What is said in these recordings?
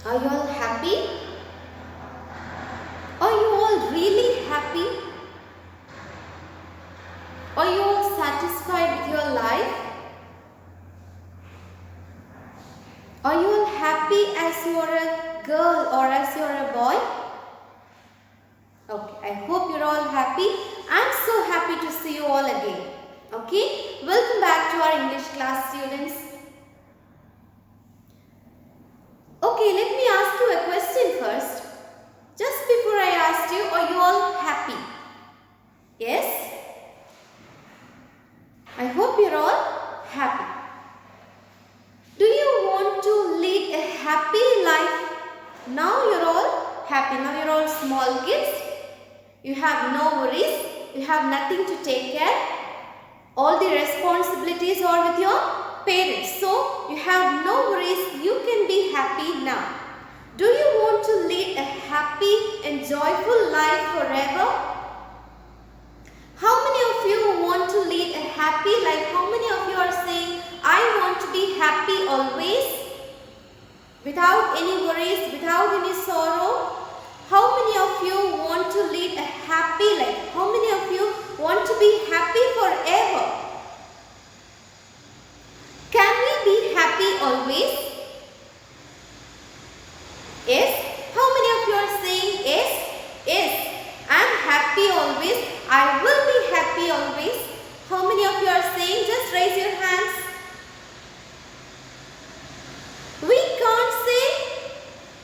Are you all happy? Are you all really happy? Are you all satisfied with your life? Are you all happy as you are a girl or as you are a boy? Okay, I hope you're all happy. I'm so happy to see you all again. Okay, welcome back to our English class, students. Okay, let me ask you a question first. Just before I ask you, are you all happy? Yes? I hope you're all happy. Do you want to lead a happy life? Now you're all happy. Now you're all small kids. You have no worries. You have nothing to take care. All the responsibilities are with your parents. So you have no worries. You can be happy now. Do you want to lead a happy and joyful life forever? How many of you want to lead a happy life? How many of you are saying, I want to be happy always? Without any worries, without any sorrow? How many of you want to lead a happy life? How many of you want to be happy forever? Can we be happy always? Yes? How many of you are saying yes? Yes, I am happy always. I will be happy always. How many of you are saying? Just raise your hands. We can't say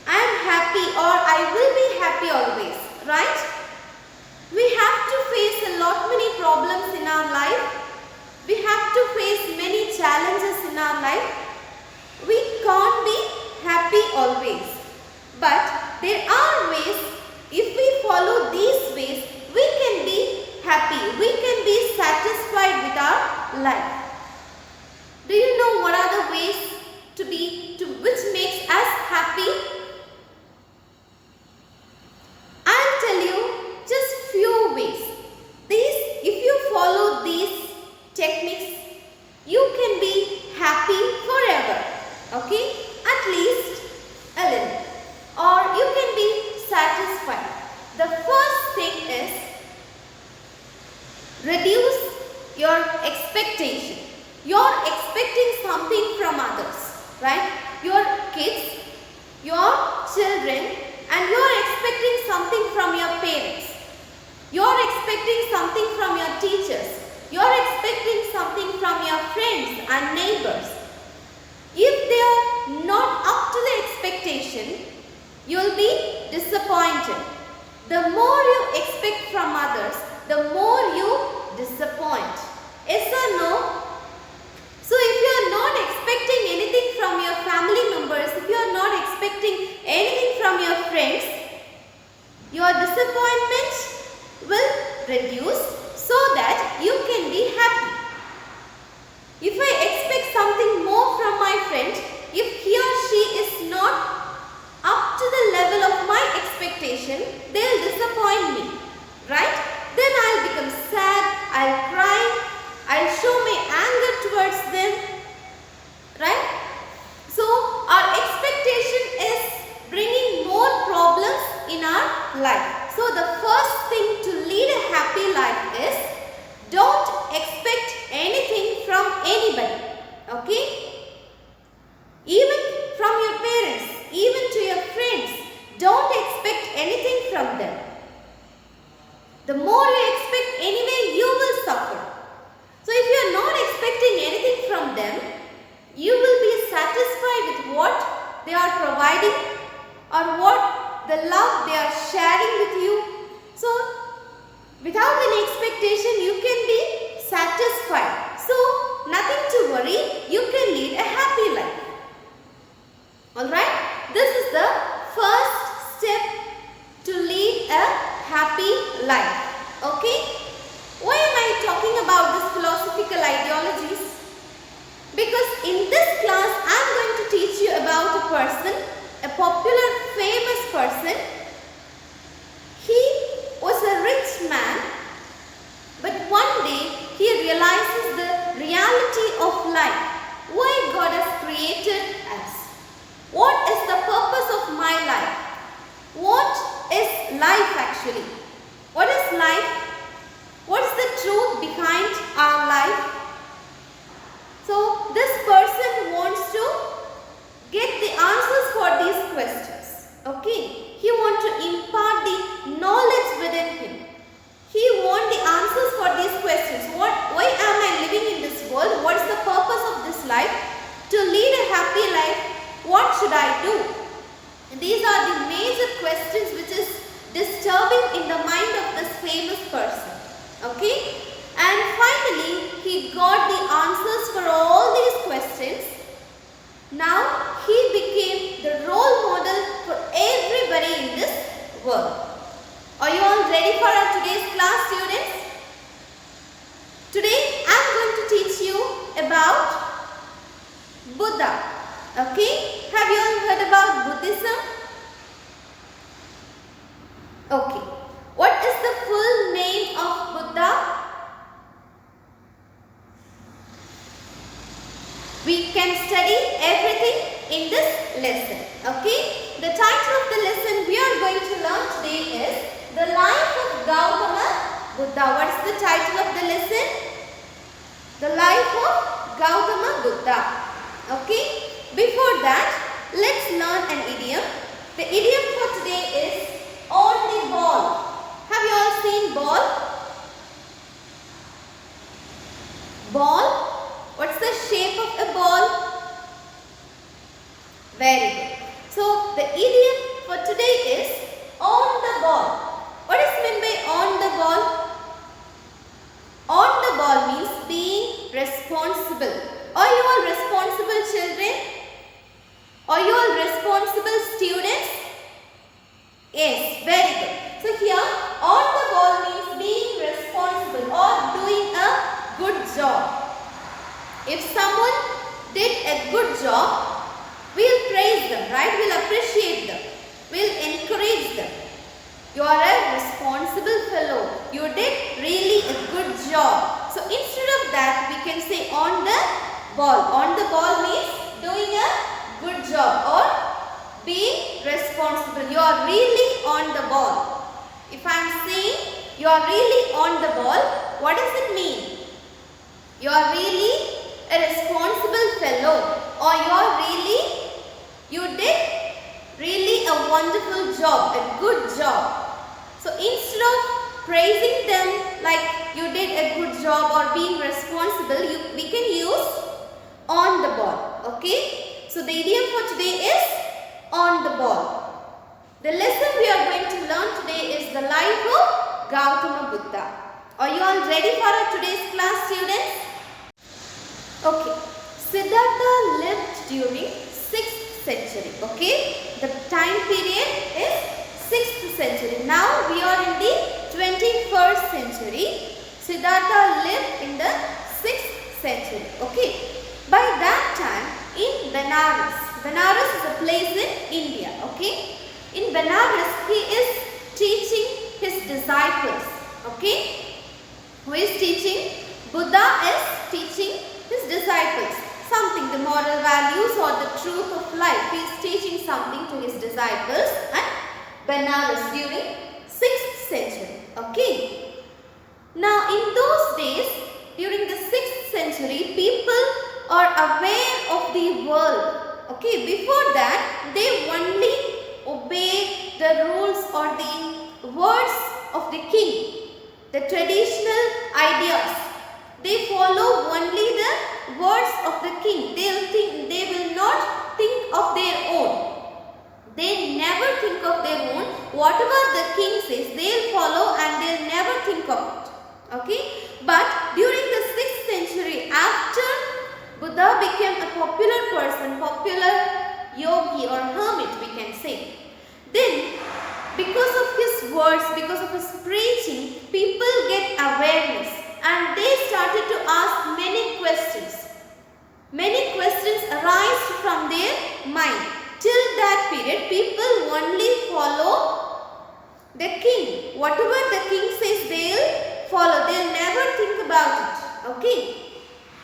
I am happy or I will be happy always, right? We have to face a lot many problems in our life. We have to face many challenges in our life. We can't be happy always. But there are ways, if we follow these ways, we can be happy. We can be satisfied with our life. Do you know what are the ways which makes us happy? I'll tell you just few ways. If you follow these techniques, you can be happy forever. Okay? At least a little. Or you can be satisfied. The first thing is reduce your expectation. You're expecting something from others, right? Your kids, your children, and you're expecting something from your parents. You're expecting something from your teachers. You're expecting something from your friends and neighbors. If they are not up to the expectation, you'll be disappointed. The more you expect from others, the more you disappoint. Yes or no? So if you are not expecting anything from your family members, if you are not expecting anything from your friends, your disappointment will reduce so that you can be happy. If I expect something more from my friend, if he or she is not up to the level of my expectation, they'll disappoint me, right? Then I'll become sad, I'll cry, I'll show my anger towards them, right? So our expectation is bringing more problems in our life. So the first thing to lead a happy life is don't expect anything from anybody, okay? Even from your parents, even to your friends, don't expect anything from them. The more you expect anyway, you will suffer. So if you are not expecting anything from them, you will be satisfied with what they are providing or what the love they are sharing with you. So without any expectation, you can be satisfied. So nothing to worry, you can lead a happy life. Alright, this is the first step to lead a happy life. Okay? Why am I talking about these philosophical ideologies? Because in this class, I am going to teach you about a person, a popular, famous person. He was a rich man, but one day he realizes the reality of life, why God has created us. What is the purpose of my These are the major questions which is disturbing in the mind of this famous person. Okay? And finally, he got the answers for all these questions. Now, he became the role model for everybody in this world. Are you all ready for our today's class, students? Today, I am going to teach you about Buddha. Okay? Have you all heard about Buddhism? Okay. What is the full name of Buddha? We can study everything in this lesson. Okay? The title of the lesson we are going to learn today is The Life of Gautama Buddha. What is the title of the lesson? The Life of Gautama Buddha. Okay? Before that, let's learn an idiom. The idiom for today is on the ball. Have you all seen ball? Ball? What's the shape of a ball? Very good. So, the idiom for today is on the ball. What is meant by on the ball? On the ball means being responsible. Are you all responsible children? Are you all responsible students? Yes, very good. So, here on the ball means being responsible or doing a good job. If someone did a good job, we'll praise them, right? We'll appreciate them. We'll encourage them. You are a responsible fellow. You did really a good job. So instead of that, we can say on the ball. On the ball means doing a good job or being responsible. You are really on the ball. If I am saying you are really on the ball, what does it mean? You are really a responsible fellow, or you did really a wonderful job, a good job. So instead of praising them like you did a good job or being responsible, we can use on the ball. Okay? So the idiom for today is on the ball. The lesson we are going to learn today is the life of Gautama Buddha. Are you all ready for our today's class, students? Okay, Siddhartha lived during 6th century. Okay, the time period is 6th century. Now we are in the 21st century. Siddhartha lived in the 6th century. Okay, by that time in Benares is a place in India. Okay, in Benares he is teaching his disciples. Okay, who is teaching? Buddha is teaching his disciples something, the moral values or the truth of life. He is teaching something to his disciples at Benares during 6th century. Okay. Now in those days, during the 6th century, people are aware of the world. Okay. Before that, they only obey the rules or the words of the king, the traditional ideas. They follow only the words of the king. They will not think of their own. They never think of their own. Whatever the king says, they'll follow and they'll never think of it. Okay? But during the 6th century, after Buddha became a popular person, popular yogi or hermit we can say, then because of his words, because of his preaching, people get awareness. And they started to ask many questions. Many questions arise from their mind. Till that period, people only follow the king. Whatever the king says, they'll follow. They'll never think about it. Okay.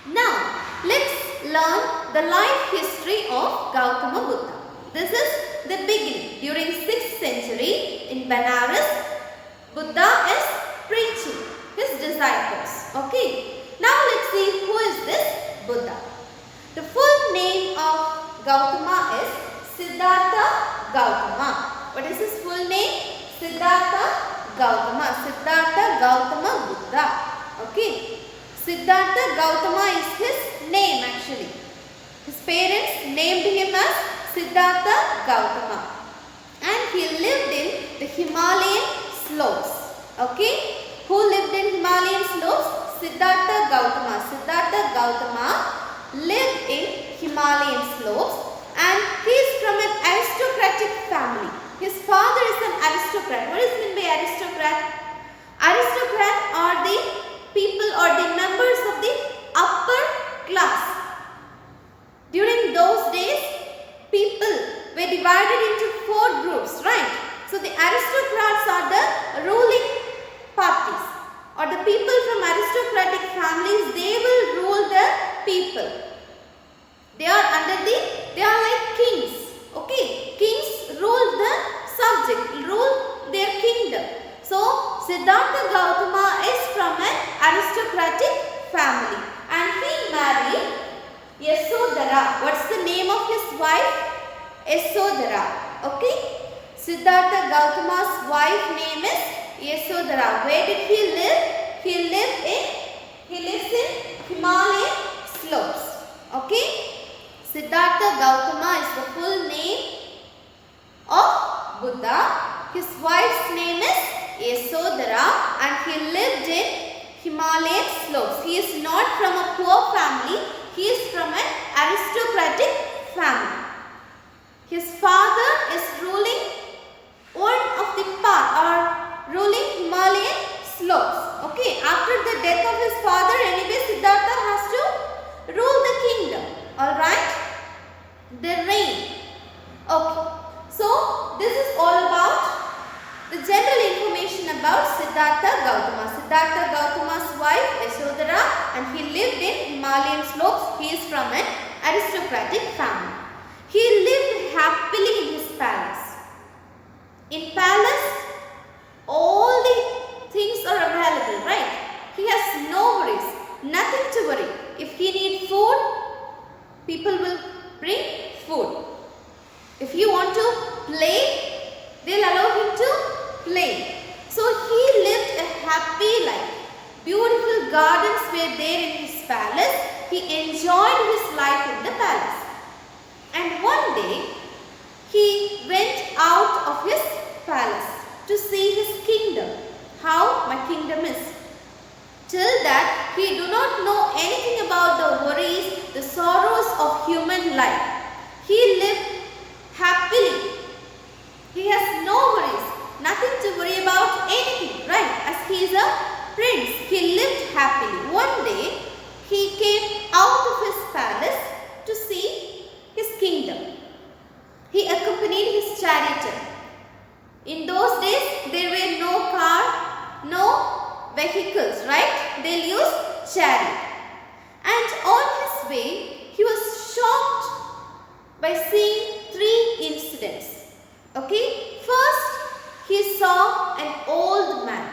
Now, let's learn the life history of Gautama Buddha. This is the beginning. During 6th century in Benares, Buddha is preaching his disciples. Okay. Now let's see who is this Buddha. The full name of Gautama is Siddhartha Gautama. What is his full name? Siddhartha Gautama. Siddhartha Gautama Buddha. Okay. Siddhartha Gautama is his name actually. His parents named him as Siddhartha Gautama. Gautama lived in Himalayan slopes and he is from an aristocratic family. His father is an aristocrat. What is meant by aristocrat? Aristocrat are the people or the members of the upper class. During those days, people were divided into 4 groups, right? So the aristocrats are the ruling parties, or the people from aristocratic families, they will rule the people. They are like kings. Okay, kings rule the subject, rule their kingdom. So Siddhartha Gautama is from an aristocratic family and he married Yasodhara. What's the name of his wife? Yasodhara. Okay. Siddhartha Gautama's wife name is Yasodhara. Where did he live? He lives in Himalayan slopes. Okay. Siddhartha Gautama is the full name of Buddha. His wife's name is Yasodhara and he lived in Himalayan slopes. He is not from a poor family. He is from an aristocratic family. His father is ruling one of the part or ruling Himalayan slopes. Okay, after the death of his father, anyway, Siddhartha has to rule the kingdom. Alright, the reign. Okay, so this is all about the general information about Siddhartha Gautama. Siddhartha Gautama's wife Yasodhara and he lived in Himalayan slopes. He is from an aristocratic family. He lived happily in his palace. In palace, all the things are available, right? He has no worries, nothing to worry. If he needs food, people will bring food. If you want to play, they'll allow him to play. So he lived a happy life. Beautiful gardens were there in his palace. He enjoyed his life in the palace. And one day, he went out of his palace to see his kingdom. How my kingdom is. Till that, he do not know anything about the worries, the sorrows of human life. He lived happily. He has no worries, nothing to worry about anything, right? As he is a prince, he lived happily. One day, he came out of his palace to see his kingdom. He accompanied his charioteer. In those days, there were no car, no vehicles, right? They'll use chariot. And on his way, he was shocked by seeing 3 incidents. Okay, first, he saw an old man.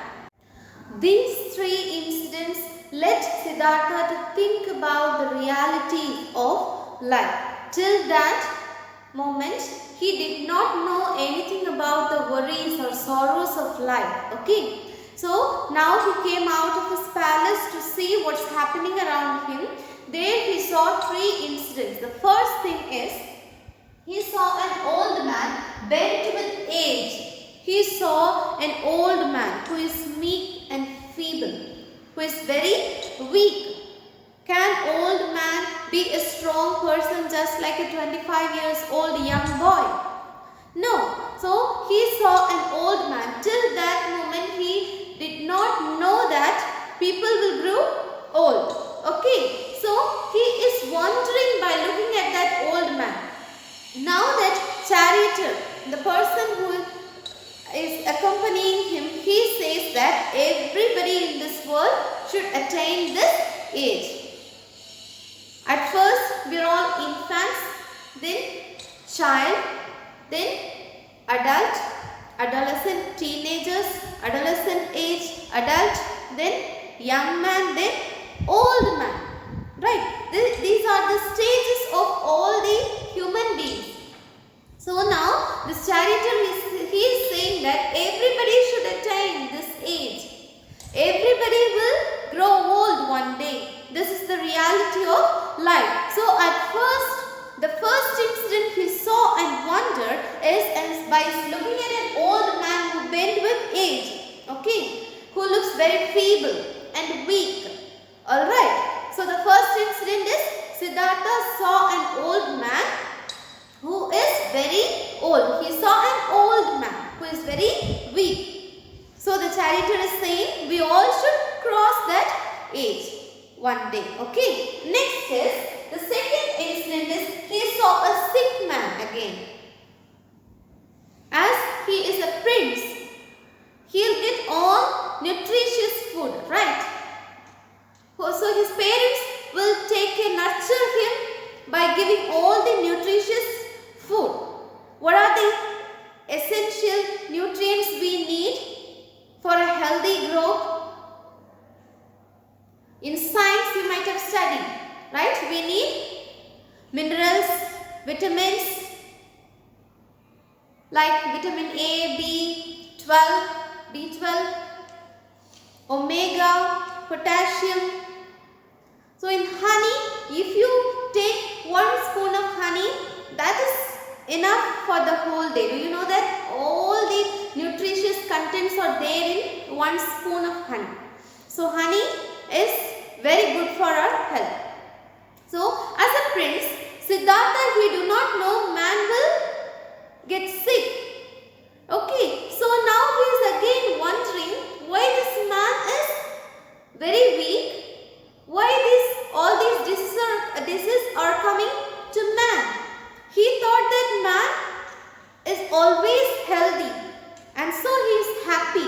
These 3 incidents led Siddhartha to think about the reality of life. Till that moment, he did not know anything about the worries or sorrows of life. Okay. So now he came out of his palace to see what's happening around him. There he saw 3 incidents. The first thing is, he saw an old man bent with age. He saw an old man who is meek and feeble, who is very weak. Can old man be a strong person just like a 25 years old young boy? No. So he saw an old man. Till that moment he did not know that people will grow old. Okay. So he is wondering by looking at that old man. Now that charioteer, the person who is accompanying him, he says that everybody in this world should attain this age. At first, we are all infants, then child, then adult, adolescent, teenagers, adolescent age, adult, then young man, then old man. Right? These are the stages of all the human beings. So now, this charioteer he is saying that everybody should attain this age. Everybody will grow old one day. This is the reality of life. So at first, the first incident he saw and wondered is by looking at an old man who bent with age, okay, who looks very feeble and weak. Alright, So the first incident is Siddhartha saw an old man who is very old. He saw an old man who is very weak. So the charioteer is saying we all should cross that age one day. Okay. Next is the second incident is he saw a sick man again. As he is a prince, he'll get all nutritious food, right? So his parents will take care, nurture him by giving all the nutritious food. What are the essential nutrients we need for a healthy growth? In science you might have studied, right? We need minerals, vitamins like vitamin A, B12, B12, omega, potassium. So in honey, if you take 1 spoon of honey, that is enough for the whole day. Do you know that all the nutritious contents are there in 1 spoon of honey? So honey is very good for our health. So as a prince, Siddhartha, he do not know man will get sick. Okay, so now he is again wondering why this man is very weak. Why all these diseases are coming to man? He thought that man is always healthy and so he is happy.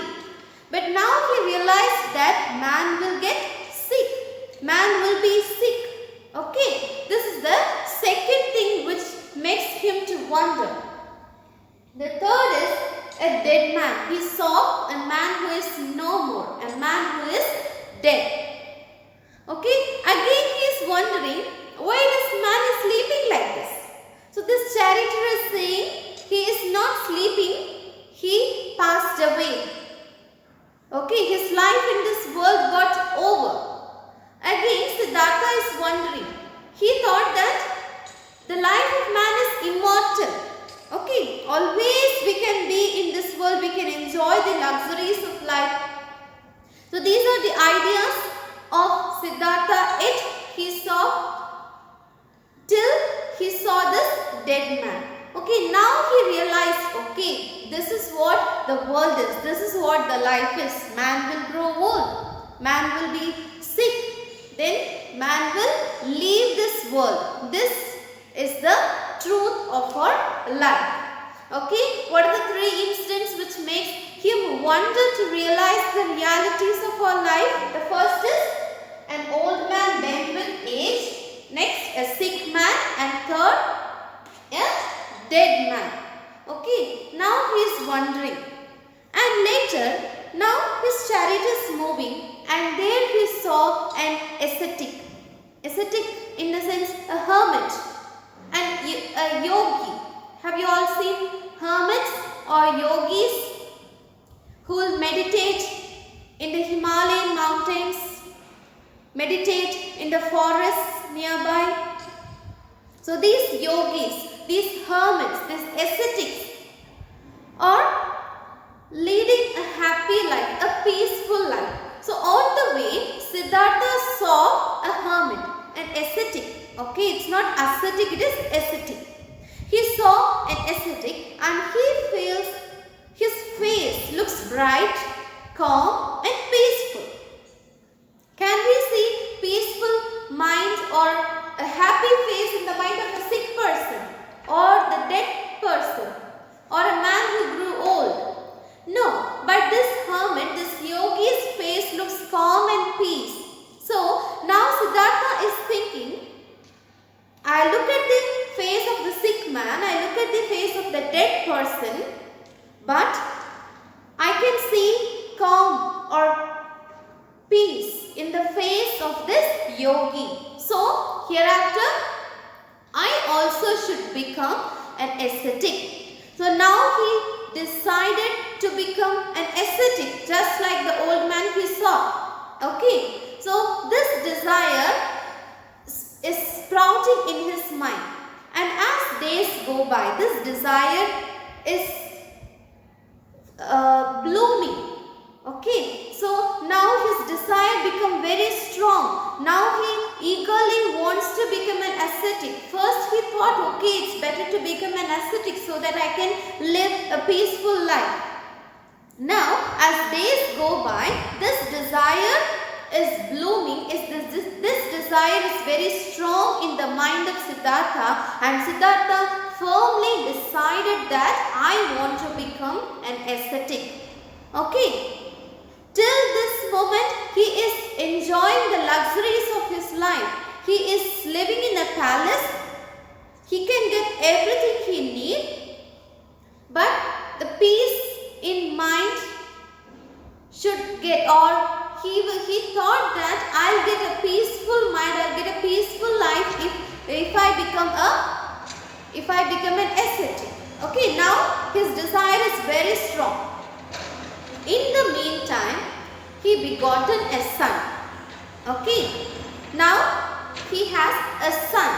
But now he realized that man will get sick. Man will be sick. Okay, this is the second thing which makes him to wonder. The third is a dead man. He saw a man who is no more, a man who is dead. Okay, again he is wondering why this man is sleeping like this. So this charioteer is saying he is not sleeping, he passed away. Okay, his life in this world got over. Again Siddhartha is wondering. He thought that the life of man is immortal. Okay, always we can be in this world, we can enjoy the luxuries of life. So these are the ideas of Siddhartha. He saw till he saw this dead man. Okay, now he realized, okay, this is what the world is. This is what the life is. Man will grow old. Man will be sick. Then man will leave this world. This is the truth of our life. Okay, what are the 3 incidents which makes him wonder to realize the realities of our life? The first is an old man bent with age. Next, a sick man. And third, a dead man. Okay, now he is wondering. And later, now his chariot is moving and there he saw an ascetic. Ascetic in the sense a hermit and a yogi. Have you all seen hermits or yogis who will meditate in the Himalayan mountains, meditate in the forests nearby? So these yogis, these hermits, these ascetics are leading a happy life, a peaceful life. So on the way, Siddhartha saw a hermit, an ascetic. Okay, it's not ascetic, it is ascetic. He saw an ascetic and he feels his face looks bright, calm and peaceful. Can we see peaceful mind or a happy face in the mind of a sick person or the dead person or a man who grew old? No, but this hermit, this yogi's face looks calm and peace. So now Siddhartha is thinking, I look at the face of the sick man, I look at the face of the dead person, but I can see calm or peace in the face of this yogi. So hereafter, I also should become an ascetic. So now he decided to become an ascetic, just like the old man he saw. Okay, so this desire is sprouting in his mind, and as days go by, this desire is blooming. Okay, so now his desire become very strong. Now he okay, it's better to become an ascetic so that I can live a peaceful life. Now, as days go by, this desire is blooming, this desire is very strong in the mind of Siddhartha, and Siddhartha firmly decided that I want to become an ascetic. Okay. Till this moment, he is enjoying the luxuries of his life. He is living in a palace. He can get everything he needs, but the peace in mind should get, or he thought that I'll get a peaceful mind, I'll get a peaceful life if I become an ascetic. Okay, now his desire is very strong. In the meantime, he begotten a son. Okay, now he has a son.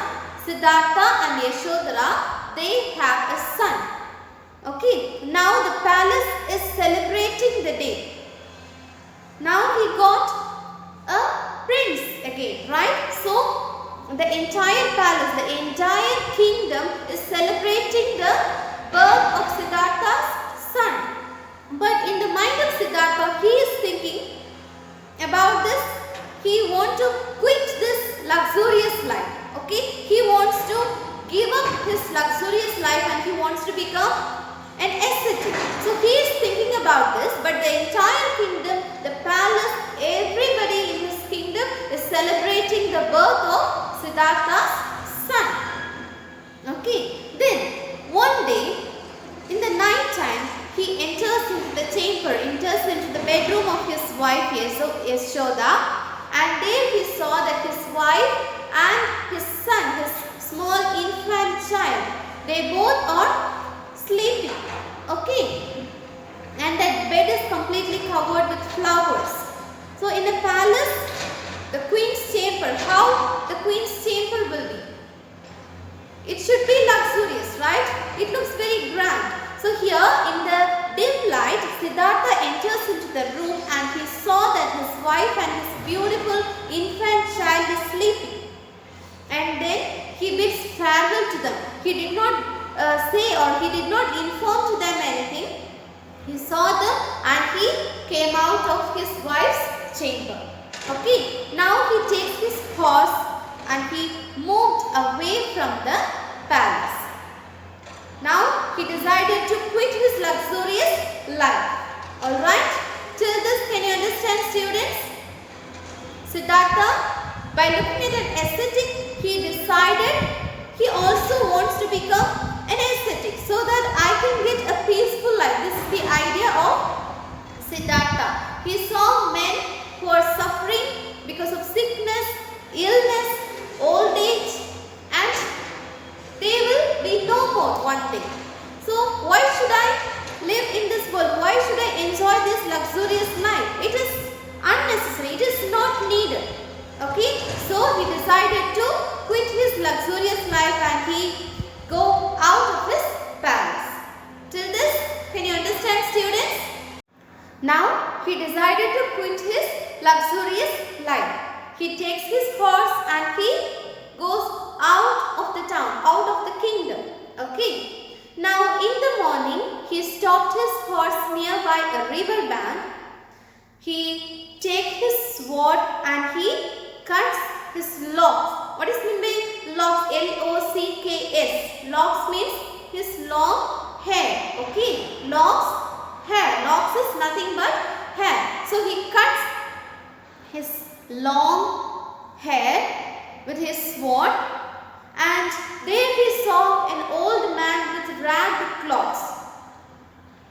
Siddhartha and Yashodhara, they have a son. Okay, now the palace is celebrating the day. Now he got a prince again, right? So the entire palace, the entire kingdom is celebrating the birth of Siddhartha's son. But in the mind of Siddhartha, he is thinking about this. He wants to quit this luxurious life. Okay, he wants to give up his luxurious life and he wants to become an ascetic. So he is thinking about this, but the entire kingdom, the palace, everybody in his kingdom is celebrating the birth of Siddhartha's son. Okay, then one day in the night time, he enters into the chamber, enters into the bedroom of his wife Yashoda, and there he saw that his wife and his son, his small infant child, they both are sleeping. Okay, and that bed is completely covered with flowers. So in a palace, the queen's chamber, how the queen's chamber will be? It should be luxurious, right? It looks very grand. So here in the dim light, Siddhartha enters into the room and he saw that his wife and his beautiful infant child is sleeping. And then he bids farewell to them. He did not say, or he did not inform to them anything. He saw them and he came out of his wife's chamber. Okay, now he takes his horse and he moved away from the palace. Now he decided to quit his luxurious life. Alright, till this can you understand, students? Siddhartha, by looking at an ascetic, he decided he also wants to become an ascetic so that I can get a peaceful life. This is the idea of Siddhartha. He saw men who are suffering because of sickness, illness, old age, and they will be no more one day. So why should I live in this world? Why should I enjoy this luxurious life? It is unnecessary. It is not needed. Okay. So he decided to quit his luxurious life and he go out of his palace. Till this, can you understand, students? Now he decided to quit his luxurious life. He takes his horse and he goes out of the town, out of the kingdom. Okay. Now in the morning, he stopped his horse nearby a river bank. He takes his sword and he cuts his locks. What is meant by locks? L-O-C-K-S. Locks means his long hair. Okay. Locks, hair. Locks is nothing but hair. So he cuts his long hair with his sword, and there he saw an old man with ragged clothes.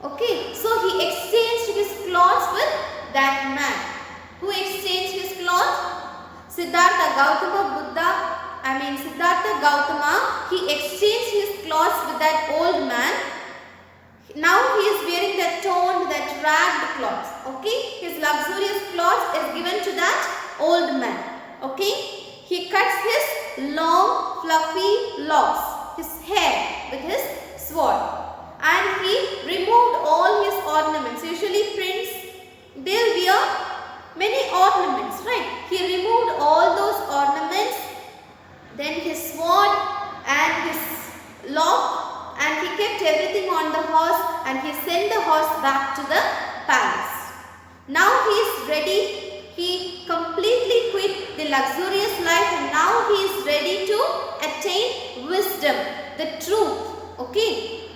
Okay, so he exchanged his clothes with that man. Who exchanged his clothes? Siddhartha Gautama, he exchanged his clothes with that old man. Now he is wearing that torn, that ragged clothes. Okay, his luxurious clothes is given to that old man. Okay. He cuts his long fluffy locks, his hair with his sword, and he removed all his ornaments. Usually prince, they'll wear many ornaments, right? He removed all those ornaments, then his sword and his locked and he kept everything on the horse and he sent the horse back to the palace. Now he is ready. He completely quit the luxurious life and now he is ready to attain wisdom, the truth. Okay,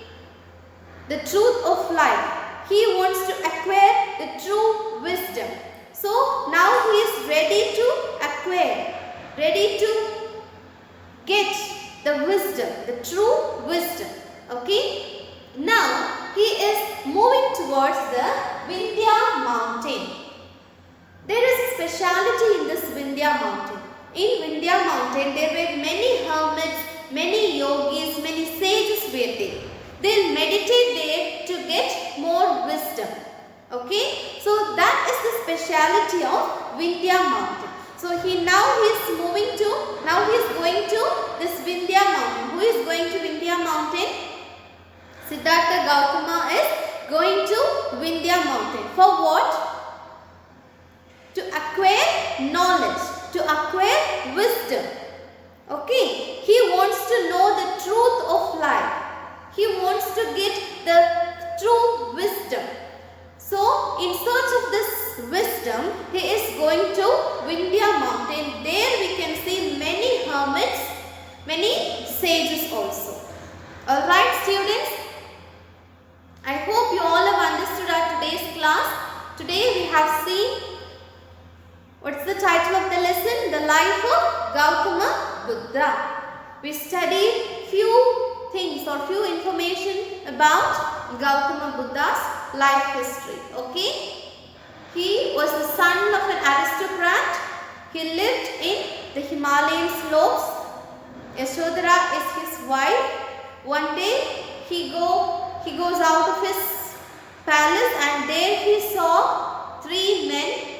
the truth of life. He wants to acquire the true wisdom. So now he is ready to acquire, ready to get the wisdom, the true wisdom. Okay, now he is moving towards the Vindhya mountain. There is a speciality in this Vindhya mountain. In Vindhya mountain there were many hermits, many yogis, many sages were there. They will meditate there to get more wisdom. Okay, so that is the speciality of Vindhya mountain. So now he is moving to, now he is going to this Vindhya mountain. Who is going to Vindhya mountain? Siddhartha Gautama is going to Vindhya mountain. For what? To acquire knowledge, to acquire wisdom. Okay, he wants to know the truth of life. He wants to get the true wisdom. So, in search of this wisdom, he is going to Vindhya mountain. There we can see many hermits, many sages also. Alright students, I hope you all have understood our today's class. Today we have seen, what's the title of the lesson? The life of Gautama Buddha. We studied few things or few information about Gautama Buddha's life history. Okay, he was the son of an aristocrat. He lived in the Himalayan slopes. Yashodhara is his wife. One day he goes out of his palace and there he saw three men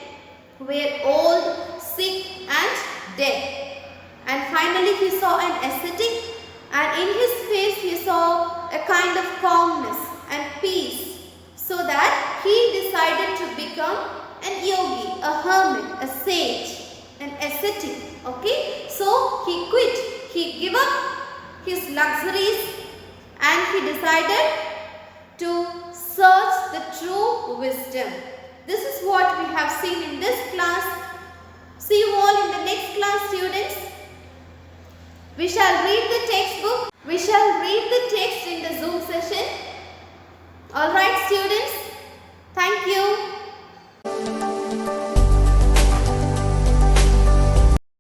who were old, sick and dead. And finally he saw an ascetic. And in his face he saw a kind of calmness and peace, so that he decided to become an yogi, a hermit, a sage, an ascetic. Okay, so he quit, he gave up his luxuries and he decided to search the true wisdom. This is what we have seen in this class. See you all in the next class, students. We shall read the textbook. We shall read the text in the Zoom session. Alright students.